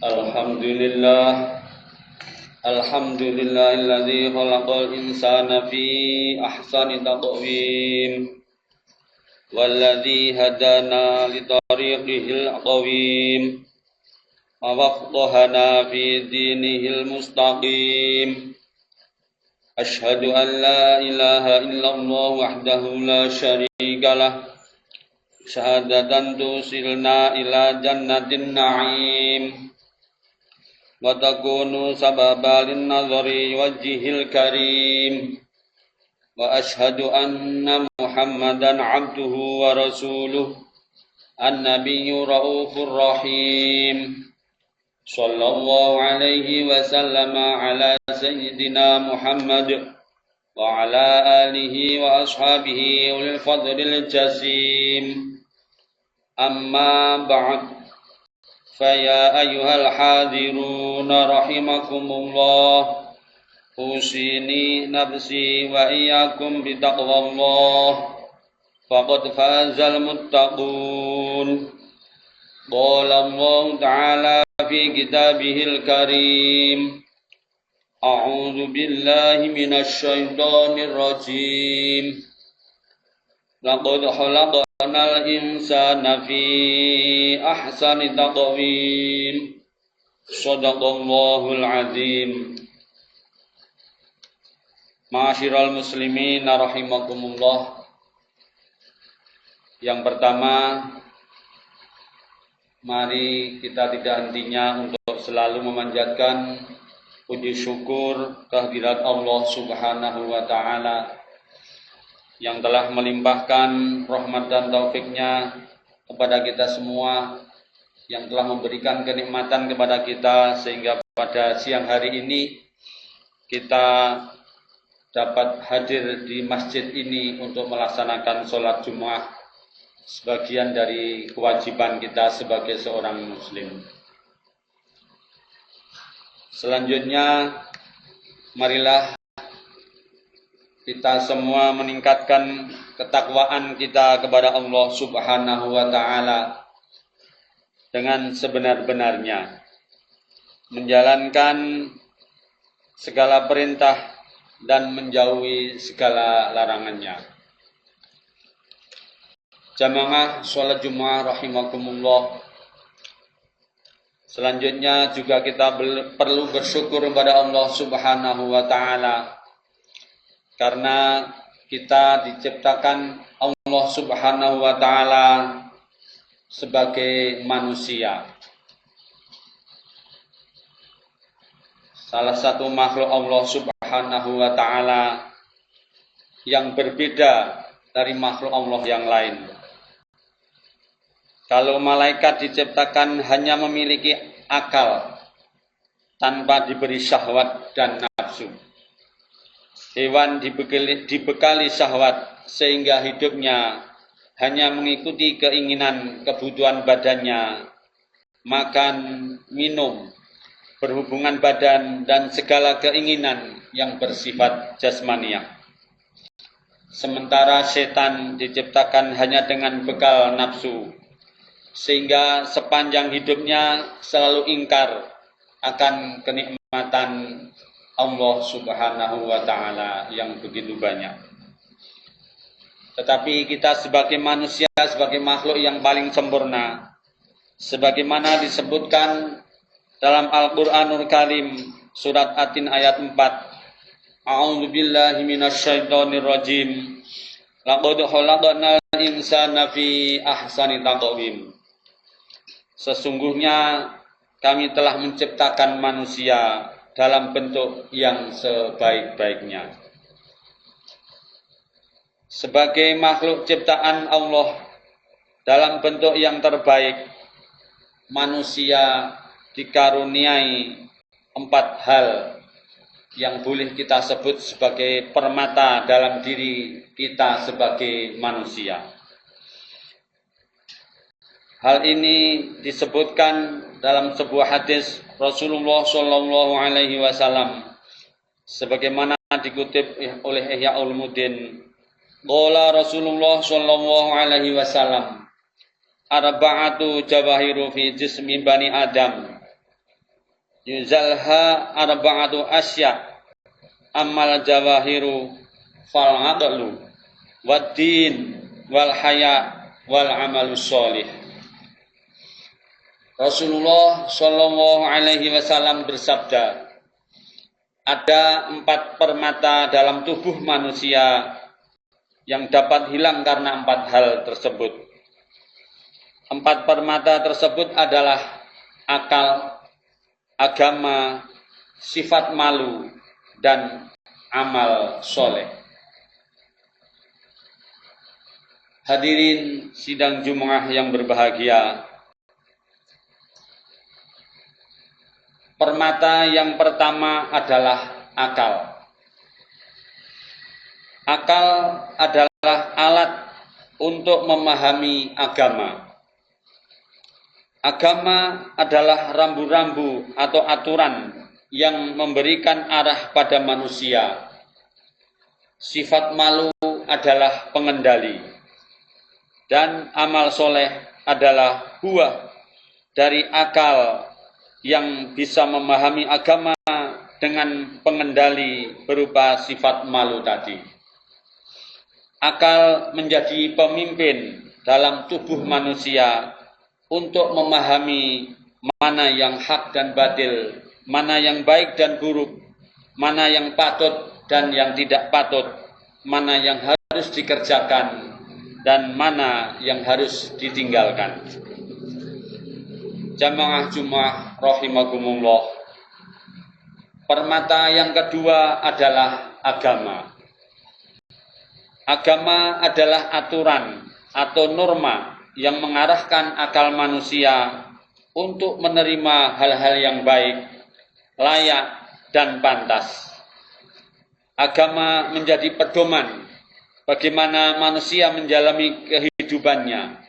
Alhamdulillah. Alhamdulillahilladzi khalaqal insana fi ahsani taqwim walladzi hadana li tariqihil qawim wa waffaqana fi dinihil mustaqim. Asyhadu an la ilaha illallah wahdahu la syarika lah. Syahadatan tusilna ila jannatin na'im wa takunu sababa lin nazari wajhil karim wa ashhadu anna Muhammadan abduhu wa rasuluh an-nabiyyu raufur rahim sallallahu alaihi wa sallama ala sayyidina Muhammad wa ala alihi wa ashabihi ulil fadlil jasim. Amma ba'd. Faya ayyuhal hadirun rahimakumullah, usini nafsi wa iyyakum bitaqwallah, faqad fazal muttaqun. Qala Allah ta'ala fi kitabihil karim, a'udzu billahi minasy syaithanir rajim. Laqad khalaqnal insana fi ahsani taqwim. Shadaqallahul azim. Ma'asyiral muslimin rahimakumullah. Yang pertama, mari kita tidak hentinya untuk selalu memanjatkan puji syukur kehadirat Allah Subhanahu wa taala yang telah melimpahkan rahmat dan taufiknya kepada kita semua, yang telah memberikan kenikmatan kepada kita sehingga pada siang hari ini kita dapat hadir di masjid ini untuk melaksanakan sholat Jumat, sebagian dari kewajiban kita sebagai seorang muslim. Selanjutnya, marilah kita semua meningkatkan ketakwaan kita kepada Allah Subhanahu wa ta'ala dengan sebenar-benarnya, menjalankan segala perintah dan menjauhi segala larangannya. Jamaah sholat Jumat rahimakumullah. Selanjutnya juga kita perlu bersyukur kepada Allah Subhanahu wa ta'ala, karena kita diciptakan Allah Subhanahu wa ta'ala sebagai manusia. Salah satu makhluk Allah Subhanahu wa ta'ala yang berbeda dari makhluk Allah yang lain. Kalau malaikat diciptakan hanya memiliki akal tanpa diberi syahwat dan nafsu. Hewan dibekali syahwat sehingga hidupnya hanya mengikuti keinginan kebutuhan badannya, makan, minum, berhubungan badan, dan segala keinginan yang bersifat jasmaniah. Sementara setan diciptakan hanya dengan bekal nafsu, sehingga sepanjang hidupnya selalu ingkar akan kenikmatan Allah Subhanahu wa ta'ala yang begitu banyak. Tetapi kita sebagai manusia, sebagai makhluk yang paling sempurna, sebagaimana disebutkan dalam Al-Qur'anul Karim surat At-Tin ayat 4, A'udzu billahi minasy syaithanir rajim. Laqad khalaqnal insana fi ahsani taqwim. Sesungguhnya kami telah menciptakan manusia dalam bentuk yang sebaik-baiknya. Sebagai makhluk ciptaan Allah dalam bentuk yang terbaik, manusia dikaruniai 4 hal yang boleh kita sebut sebagai permata dalam diri kita sebagai manusia. Hal ini disebutkan dalam sebuah hadis Rasulullah Shallallahu Alaihi Wasallam, sebagaimana dikutip oleh Ihya Ulumuddin. Qala Rasulullah Shallallahu Alaihi Wasallam, arba'atu jawahiru fi jismi bani Adam, yuzalha arba'atu asya amal jawahiru fal aqlu wad din wal haya wal amalus sholih. Rasulullah Shallallahu Alaihi Wasallam bersabda, ada 4 permata dalam tubuh manusia yang dapat hilang karena 4 hal tersebut. 4 permata tersebut adalah akal, agama, sifat malu, dan amal soleh. Hadirin sidang Jumat yang berbahagia, permata yang pertama adalah akal. Akal adalah alat untuk memahami agama. Agama adalah rambu-rambu atau aturan yang memberikan arah pada manusia. Sifat malu adalah pengendali. Dan amal soleh adalah buah dari akal yang bisa memahami agama dengan pengendali berupa sifat malu tadi. Akal menjadi pemimpin dalam tubuh manusia untuk memahami mana yang hak dan batil, mana yang baik dan buruk, mana yang patut dan yang tidak patut, mana yang harus dikerjakan dan mana yang harus ditinggalkan. Jamaah Jumat rahimakumullah. Permata yang kedua adalah agama. Agama adalah aturan atau norma yang mengarahkan akal manusia untuk menerima hal-hal yang baik, layak, dan pantas. Agama menjadi pedoman bagaimana manusia menjalani kehidupannya,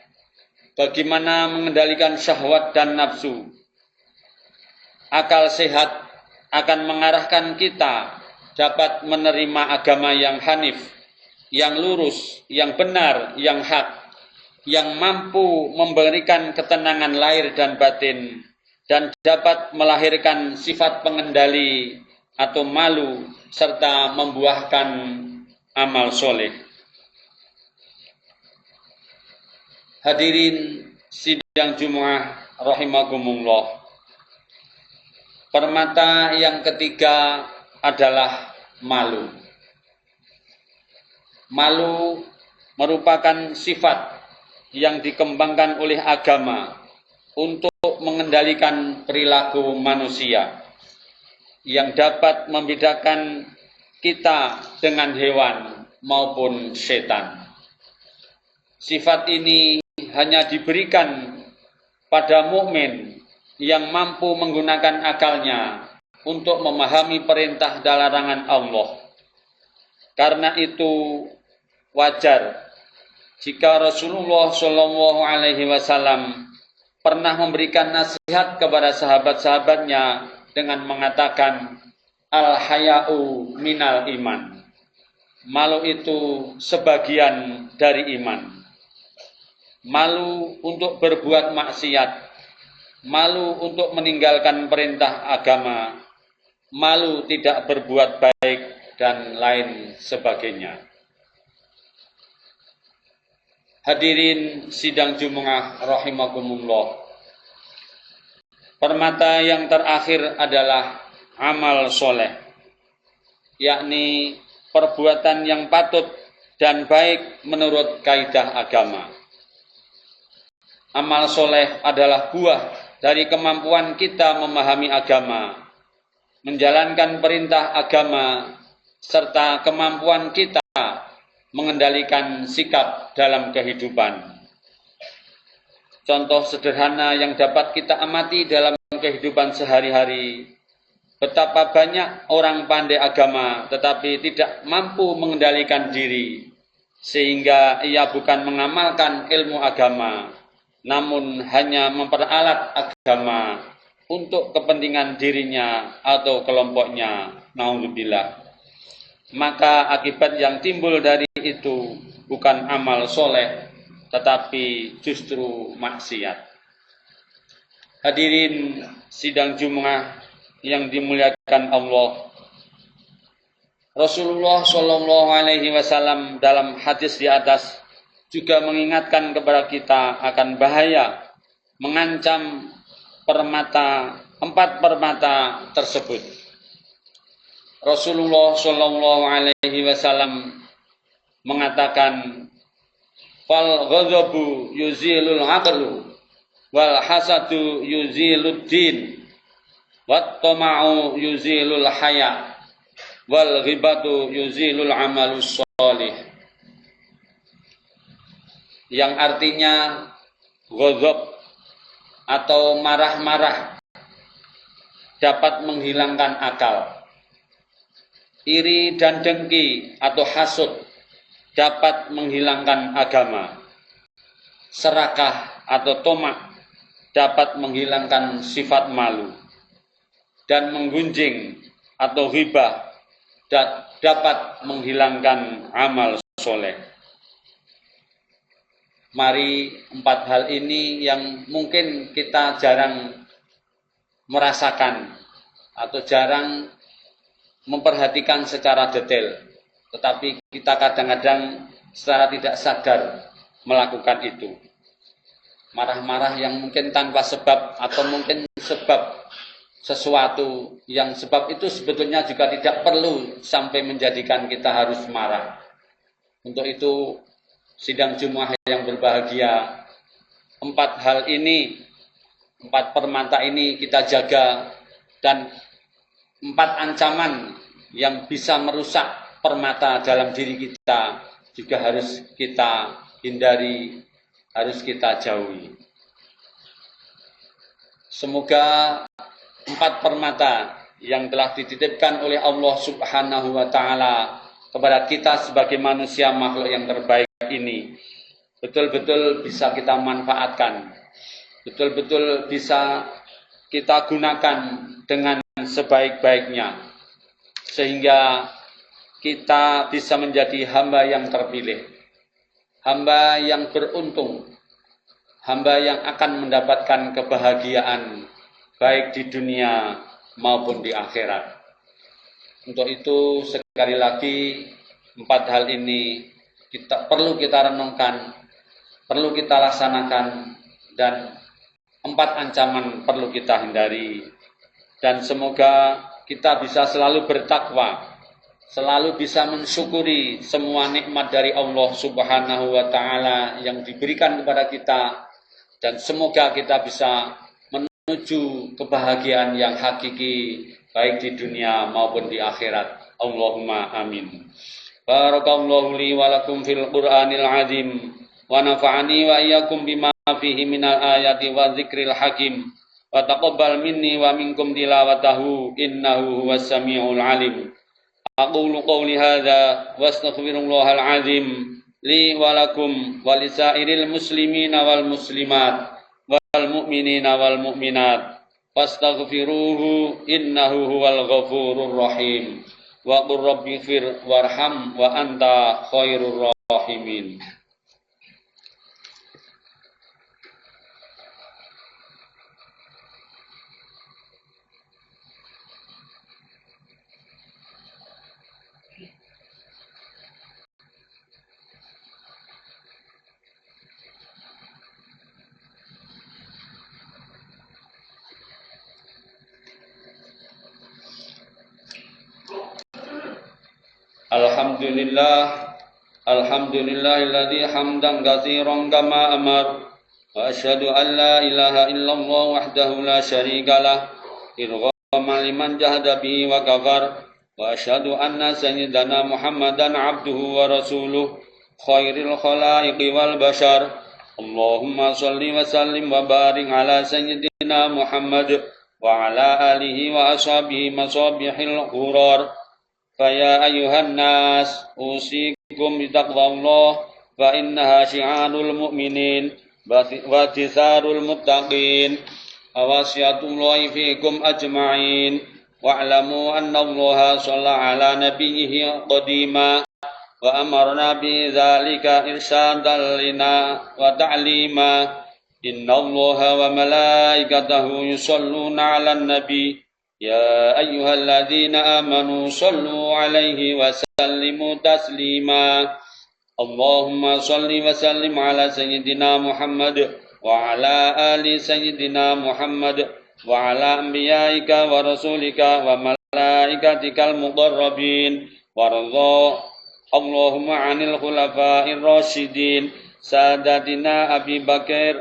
bagaimana mengendalikan syahwat dan nafsu. Akal sehat akan mengarahkan kita dapat menerima agama yang hanif, yang lurus, yang benar, yang hak, yang mampu memberikan ketenangan lahir dan batin, dan dapat melahirkan sifat pengendali atau malu, serta membuahkan amal soleh. Hadirin sidang Jumat rahimakumullah. Permata yang ketiga adalah malu. Malu merupakan sifat yang dikembangkan oleh agama untuk mengendalikan perilaku manusia yang dapat membedakan kita dengan hewan maupun setan. Sifat ini hanya diberikan pada mukmin yang mampu menggunakan akalnya untuk memahami perintah dan larangan Allah. Karena itu wajar jika Rasulullah Shallallahu Alaihi Wasallam pernah memberikan nasihat kepada sahabat-sahabatnya dengan mengatakan, al-haya'u minal iman. Malu itu sebagian dari iman. Malu untuk berbuat maksiat, malu untuk meninggalkan perintah agama, malu tidak berbuat baik, dan lain sebagainya. Hadirin sidang Jumat rahimakumullah. Permata yang terakhir adalah amal soleh, yakni perbuatan yang patut dan baik menurut kaidah agama. Amal soleh adalah buah dari kemampuan kita memahami agama, menjalankan perintah agama, serta kemampuan kita mengendalikan sikap dalam kehidupan. Contoh sederhana yang dapat kita amati dalam kehidupan sehari-hari, betapa banyak orang pandai agama tetapi tidak mampu mengendalikan diri, sehingga ia bukan mengamalkan ilmu agama, namun hanya memperalat agama untuk kepentingan dirinya atau kelompoknya. Naudzubillah. Maka akibat yang timbul dari itu bukan amal soleh, tetapi justru maksiat. Hadirin sidang Jumat yang dimuliakan Allah. Rasulullah Shallallahu Alaihi Wasallam dalam hadis di atas juga mengingatkan kepada kita akan bahaya mengancam empat permata tersebut. Rasulullah Shallallahu Alaihi Wasallam mengatakan, fal ghadabu yuzilul aqlu wal hasadu yuzilud din wat tama'u yuzilul haya wal ghibatu yuzilul amalus sholih, yang artinya ghadab atau marah-marah dapat menghilangkan akal, iri dan dengki atau hasud dapat menghilangkan agama, serakah atau tomak dapat menghilangkan sifat malu, dan menggunjing atau ghibah dapat menghilangkan amal soleh. Mari empat hal ini yang mungkin kita jarang merasakan atau jarang memperhatikan secara detail, tetapi kita kadang-kadang secara tidak sadar melakukan itu. Marah-marah yang mungkin tanpa sebab atau mungkin sebab sesuatu yang sebab itu sebetulnya juga tidak perlu sampai menjadikan kita harus marah. Untuk itu sidang Jumat yang berbahagia, empat hal ini, empat permata ini kita jaga, dan empat ancaman yang bisa merusak permata dalam diri kita juga harus kita hindari, harus kita jauhi. Semoga empat permata yang telah dititipkan oleh Allah Subhanahu wa Ta'ala kepada kita sebagai manusia makhluk yang terbaik ini betul-betul bisa kita manfaatkan, betul-betul bisa kita gunakan dengan sebaik-baiknya, sehingga kita bisa menjadi hamba yang terpilih, hamba yang beruntung, hamba yang akan mendapatkan kebahagiaan baik di dunia maupun di akhirat. Untuk itu sekali lagi empat hal ini perlu kita renungkan, perlu kita laksanakan, dan empat ancaman perlu kita hindari. Dan semoga kita bisa selalu bertakwa, selalu bisa mensyukuri semua nikmat dari Allah Subhanahu wa Ta'ala yang diberikan kepada kita, dan semoga kita bisa menuju kebahagiaan yang hakiki baik di dunia maupun di akhirat. Allahumma amin. Barakallahu li wa lakum fil Qur'anil azim wa nafa'ani wa iyyakum bima fihi minal ayati wa dzikril hakim wa taqabbal minni wa minkum tilawatahu innahu huwas samiul alim. Aqulu qawli hadza wa astaghfirullahal azim li wa lakum wa lisairil muslimina wal muslimat wal mu'minina wal mu'minat fastaghfiruhu innahu huwal ghafurur rahim wa qur rabbighfir warham wa anta khairur rahimin. Alhamdulillahilladzi hamdan katsiran kama amar wa asyhadu an la ilaha illallah wahdahu la syarikalah irghaman liman jahada bihi wa kafar wa asyhadu anna sayyidana Muhammadan abduhu wa rasuluh khairil khalaiqi wal bashar. Allahumma shalli wa sallim wa barik ala sayyidina Muhammad wa ala alihi wa ashabihi masabihil ghurar. Faya ayuhan nas usikum bitaqwallah fa innaha syi'arul mu'minin wa tisarul muttaqin awasiyatullahi fikum ajma'in wa'lamu anna allaha shalla ala nabiyhi qadima wa amarna bi dzalika irsadan lina wa ta'lima inna allaha wa malaikatahu yusalluna 'alan nabi يا أيها الذين آمنوا صلوا عليه وسلموا تسليما اللهم صل وسلم على سيدنا محمد وعلى آل سيدنا محمد وعلى أنبيائك ورسولك وملائكتك المقربين وارض اللهم عن الخلفاء الراشدين سادتنا أبي بكر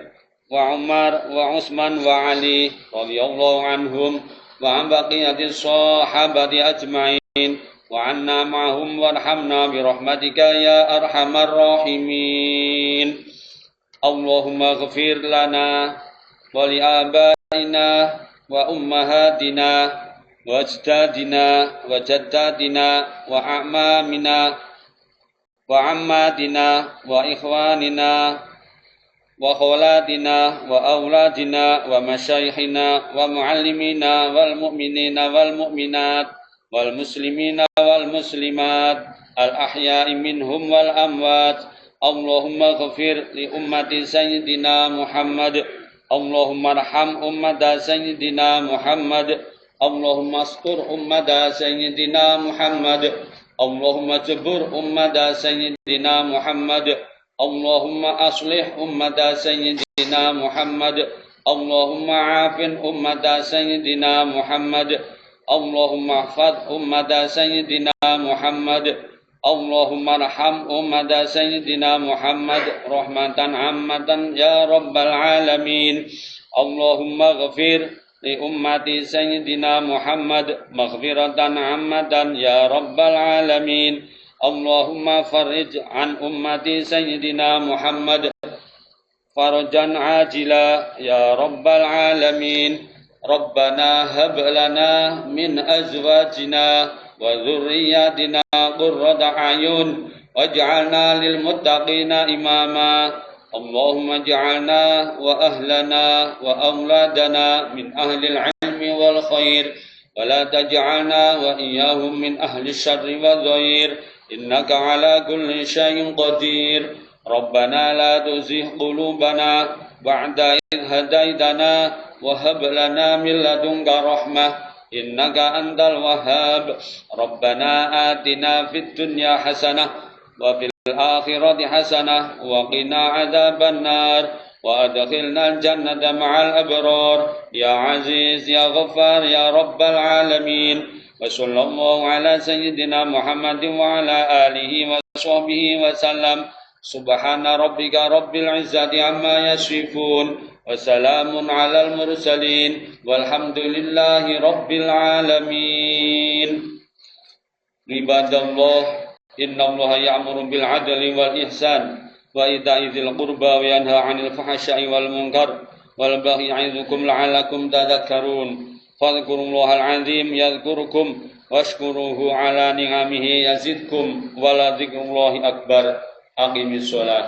وعمر وعثمان وعلي رضي الله عنهم وعن بقية الصحابة أجمعين وعنا معهم وارحمنا برحمتك يا أرحم الراحمين اللهم اغفر لنا ولآبائنا وأمهاتنا وأجدادنا وجداتنا وأعمامنا وعماتنا وإخواننا وخولاتنا وأولادنا ومشايخنا ومعلمينا والمؤمنين والمؤمنات والمسلمين والمسلمات الأحياء منهم والأموات اللهم اغفر لأمة سيدنا محمد اللهم ارحم أمة سيدنا محمد اللهم استر أمة سيدنا محمد اللهم اجبر أمة سيدنا محمد اللهم أصلح أمة سيدنا محمد اللهم عاف أمة سيدنا محمد اللهم احفظ أمة سيدنا محمد اللهم ارحم أمة سيدنا محمد رحمة عامة يا رب العالمين اللهم اغفر لأمة سيدنا محمد مغفرة عامة يا رب العالمين اللهم فرج عن أمة سيدنا محمد فرجا عاجلا يا رب العالمين ربنا هب لنا من أزواجنا وذرياتنا قرة أعين واجعلنا للمتقين إماما اللهم اجعلنا وأهلنا وأولادنا من أهل العلم والخير ولا تجعلنا وإياهم من أهل الشر والضير إنك على كل شيء قدير ربنا لا تزغ قلوبنا بعد إذ هديتنا وهب لنا من لدنك رحمة إنك أنت الوهاب ربنا آتنا في الدنيا حسنة وفي الآخرة حسنة وقنا عذاب النار وأدخلنا الجنة مع الأبرار يا عزيز يا غفار يا رب العالمين وصلى الله على سيدنا محمد وعلى آله وصحبه وسلم سبحان ربك رب العزة عما يصفون وسلام على المرسلين والحمد لله رب العالمين عباد الله إن الله يأمر بالعدل والإحسان وإيتاء ذي القربى وينهى عن الفحشاء والمنكر والبغي يعظكم لعلكم تذكرون فاذكروا الله العظيم يذكركم واشكروه على نعمه يزدكم ولذكر الله أكبر أقم الصلاة